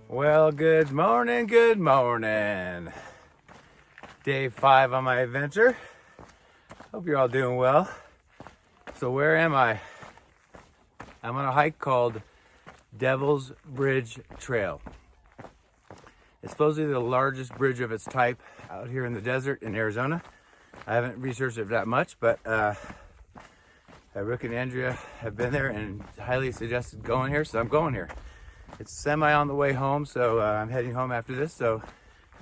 Well, good morning, good morning. Day 5 on my adventure. Hope you're all doing well. So where am I? I'm on a hike called Devil's Bridge Trail. It's supposedly the largest bridge of its type out here in the desert in Arizona. I haven't researched it that much, but Rick and Andrea have been there and highly suggested going here, so I'm going here. It's semi on the way home, so I'm heading home after this, so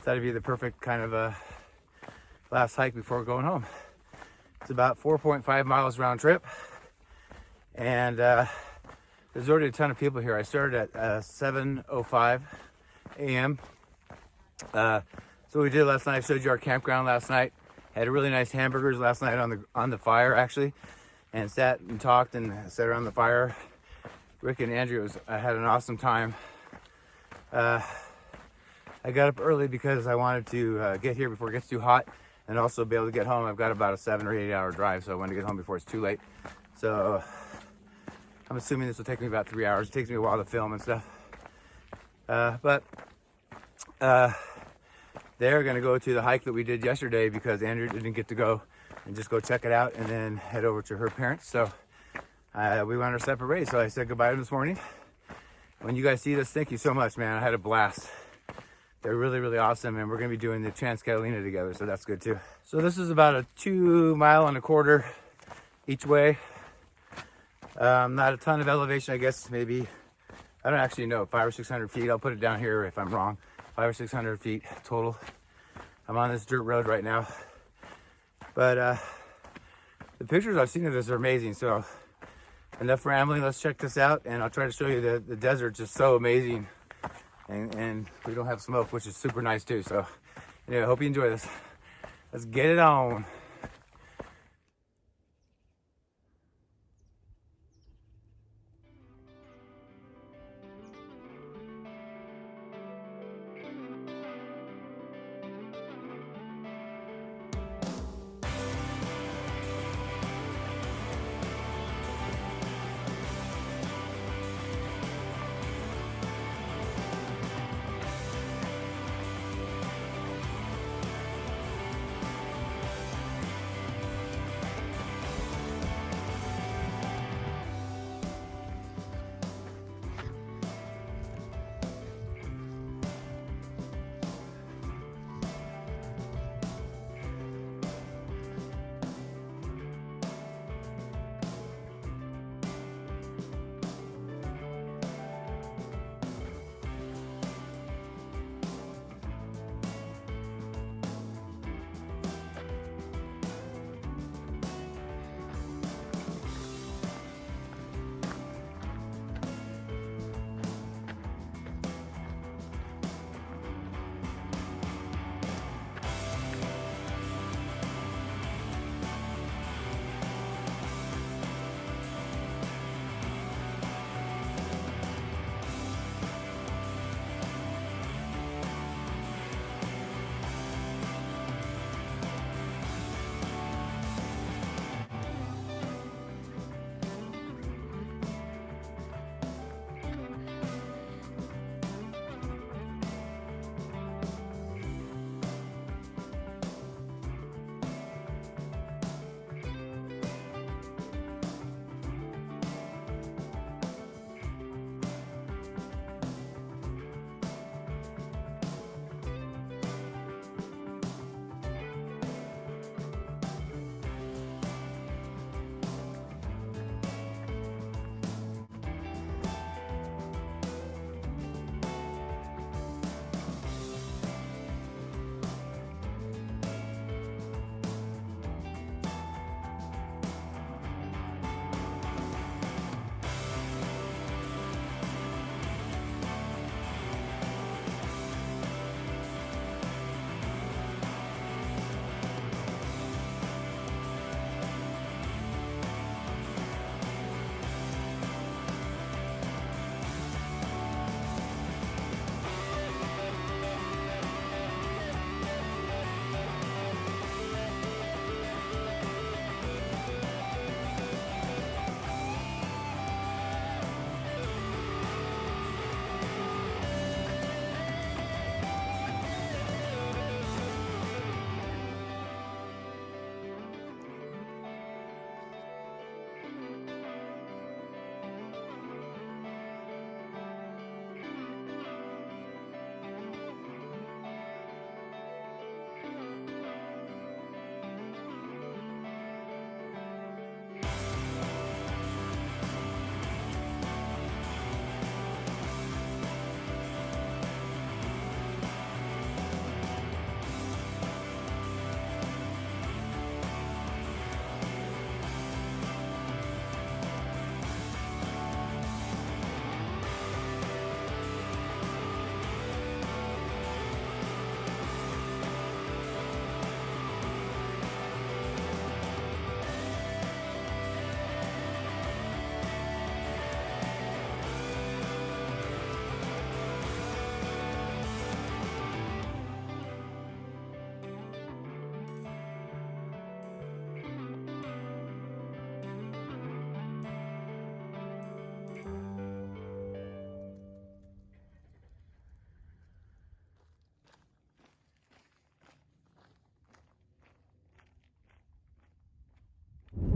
that'd be the perfect kind of last hike before going home. It's about 4.5 miles round trip, and there's already a ton of people here. I started at 7:05 a.m. So we did last night. I showed you our campground last night. Had really nice hamburgers last night on the fire actually, and sat and talked and sat around the fire. Rick and Andrew had an awesome time. I got up early because I wanted to get here before it gets too hot and also be able to get home. I've got about a 7 or 8 hour drive, so I want to get home before it's too late. So I'm assuming this will take me about 3 hours. It takes me a while to film and stuff. But they're going to go to the hike that we did yesterday because Andrew didn't get to go, and just go check it out and then head over to her parents. So we went our separate ways, so I said goodbye to them this morning. When you guys see this, thank you so much, man. I had a blast. They're really, really awesome, and we're going to be doing the Trans Catalina together, so that's good too. So this is about a 2.25 miles each way. Not a ton of elevation, I guess. Maybe, I don't actually know, 500 or 600 feet. I'll put it down here if I'm wrong. 500 or 600 feet total. I'm on this dirt road right now, but the pictures I've seen of this are amazing. So enough rambling, let's check this out, and I'll try to show you the desert's just so amazing, and we don't have smoke, which is super nice too. So anyway, I hope you enjoy this. Let's get it on.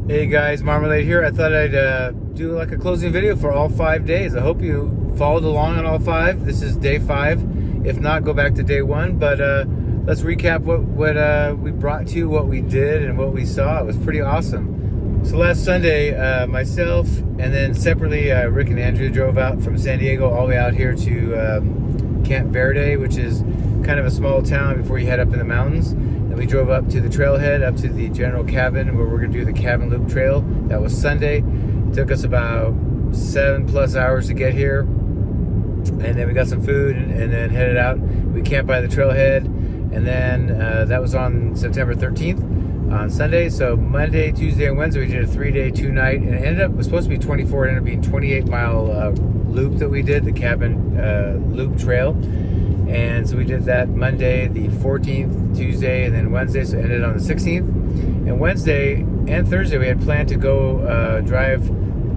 Hey guys, Marmalade here. I thought I'd do like a closing video for all 5 days. I hope you followed along on all 5. This is day 5. If not, go back to day 1. But let's recap what we brought to you, what we did, and what we saw. It was pretty awesome. So last Sunday, myself and then separately, Rick and Andrea drove out from San Diego all the way out here to Camp Verde, which is kind of a small town before you head up in the mountains. We drove up to the trailhead, up to the general cabin where we're going to do the cabin loop trail. That was Sunday. It took us about 7+ hours to get here. And then we got some food and then headed out. We camped by the trailhead. And then that was on September 13th on Sunday. So Monday, Tuesday, and Wednesday, we did a 3-day, 2-night. And it was supposed to be 24. It ended up being 28-mile loop that we did, the cabin loop trail. And so we did that Monday, the 14th, Tuesday, and then Wednesday, so it ended on the 16th. And Wednesday and Thursday, we had planned to go drive.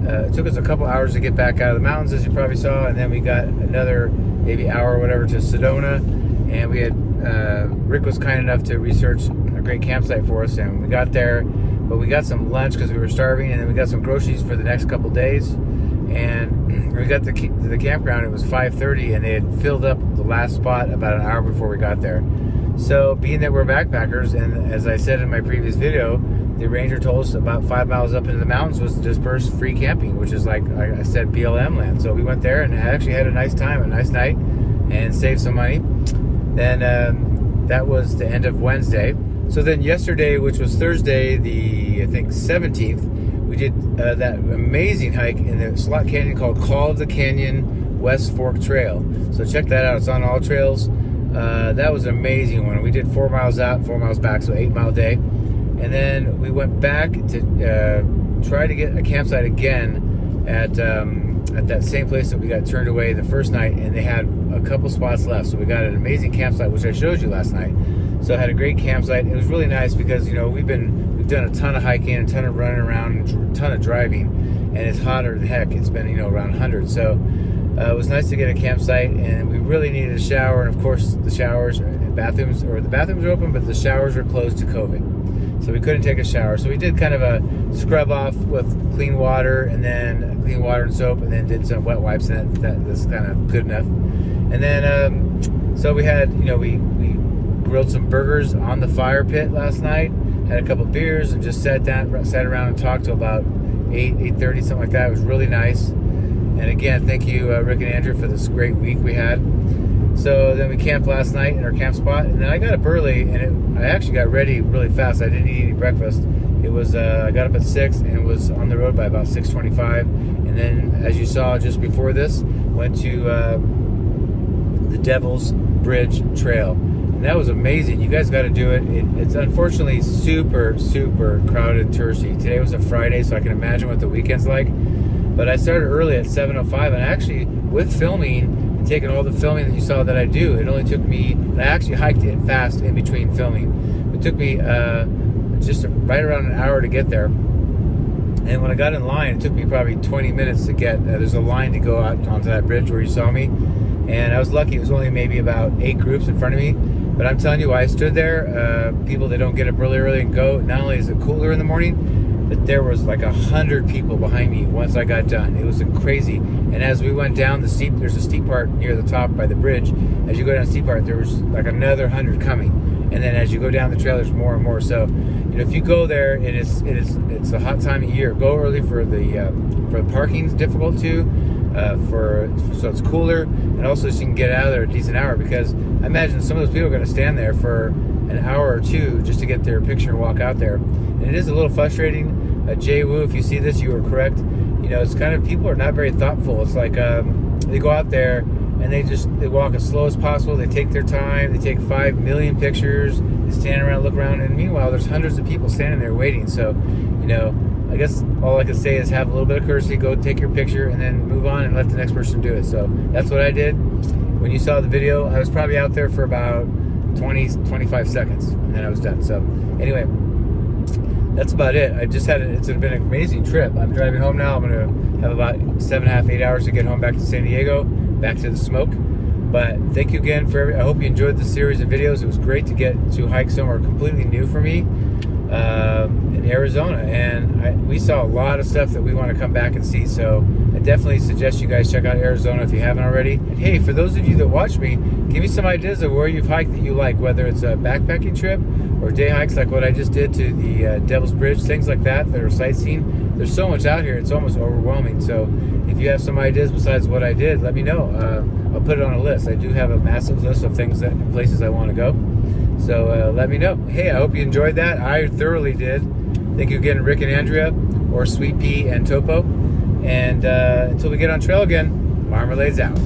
It took us a couple hours to get back out of the mountains, as you probably saw, and then we got another maybe hour or whatever to Sedona. And we had, Rick was kind enough to research a great campsite for us, and we got there, but we got some lunch because we were starving, and then we got some groceries for the next couple days. And we got to the campground. It was 5:30, and they had filled up the last spot about an hour before we got there. So being that we're backpackers, and as I said in my previous video, the ranger told us about 5 miles up into the mountains was dispersed free camping, which is like I said, BLM land. So we went there and actually had a nice time, a nice night, and saved some money. Then that was the end of Wednesday. So then yesterday, which was Thursday, the I think 17th, we did that amazing hike in the slot canyon called Call of the Canyon West Fork Trail. So check that out. It's on all trails. That was an amazing one. We did 4 miles out and 4 miles back, so 8-mile day. And then we went back to try to get a campsite again at that same place that we got turned away the first night, and they had a couple spots left. So we got an amazing campsite, which I showed you last night. So I had a great campsite. It was really nice because, you know, we've done a ton of hiking, a ton of running around, and a ton of driving, and it's hotter than heck. It's been, you know, around 100. So it was nice to get a campsite, and we really needed a shower. And of course, the showers and bathrooms, or the bathrooms are open, but the showers are closed to COVID. So we couldn't take a shower. So we did kind of a scrub off with clean water, and then clean water and soap, and then did some wet wipes, and that's kind of good enough. And then, so we had, you know, we grilled some burgers on the fire pit last night, had a couple beers, and just sat around and talked till about 8:30, something like that. It was really nice. And again, thank you, Rick and Andrew, for this great week we had. So then we camped last night in our camp spot, and then I got up early, and I actually got ready really fast. I didn't eat any breakfast. It was I got up at 6 and was on the road by about 6:25. And then, as you saw just before this, went to the Devil's Bridge Trail. And that was amazing. You guys got to do it. It's unfortunately super, super crowded and touristy. Today was a Friday, so I can imagine what the weekend's like. But I started early at 7:05, and actually, with filming and taking all the filming that you saw that I do, it only took me, and I actually hiked it fast in between filming. It took me just right around an hour to get there. And when I got in line, it took me probably 20 minutes to get, there's a line to go out onto that bridge where you saw me. And I was lucky, it was only maybe about 8 groups in front of me. But I'm telling you, while I stood there, people that don't get up really early and go, not only is it cooler in the morning, but there was like 100 people behind me once I got done. It was crazy. And as we went down the steep, there's a steep part near the top by the bridge. As you go down the steep part, there was like another 100 coming. And then as you go down the trail, there's more and more. So, you know, if you go there, it's a hot time of year. Go early for the parking's difficult too. So it's cooler, and also so you can get out of there a decent hour, because I imagine some of those people are going to stand there for an hour or two just to get their picture and walk out there. And it is a little frustrating. Jay Wu, if you see this, you were correct. You know, it's kind of, people are not very thoughtful. It's like they go out there and they walk as slow as possible. They take their time. They take 5 million pictures. They stand around, look around, and meanwhile, there's hundreds of people standing there waiting. So, you know, I guess all I can say is have a little bit of courtesy, go take your picture, and then move on and let the next person do it. So that's what I did. When you saw the video, I was probably out there for about 25 seconds, and then I was done. So anyway, that's about it. It's been an amazing trip. I'm driving home now. I'm going to have about 7.5, 8 hours to get home back to San Diego, back to the smoke. But thank you again I hope you enjoyed the series of videos. It was great to get to hike somewhere completely new for me. Arizona, and we saw a lot of stuff that we want to come back and see. So I definitely suggest you guys check out Arizona if you haven't already. And hey, for those of you that watch me, give me some ideas of where you've hiked that you like, whether it's a backpacking trip or day hikes like what I just did to the Devil's Bridge, things like that are sightseeing. There's so much out here, it's almost overwhelming. So if you have some ideas besides what I did, let me know. I'll put it on a list. I do have a massive list of things and places I want to go. So let me know. Hey, I hope you enjoyed that. I thoroughly did. Thank you again, Rick and Andrea, or Sweet Pea and Topo. And until we get on trail again, Marmalade's out.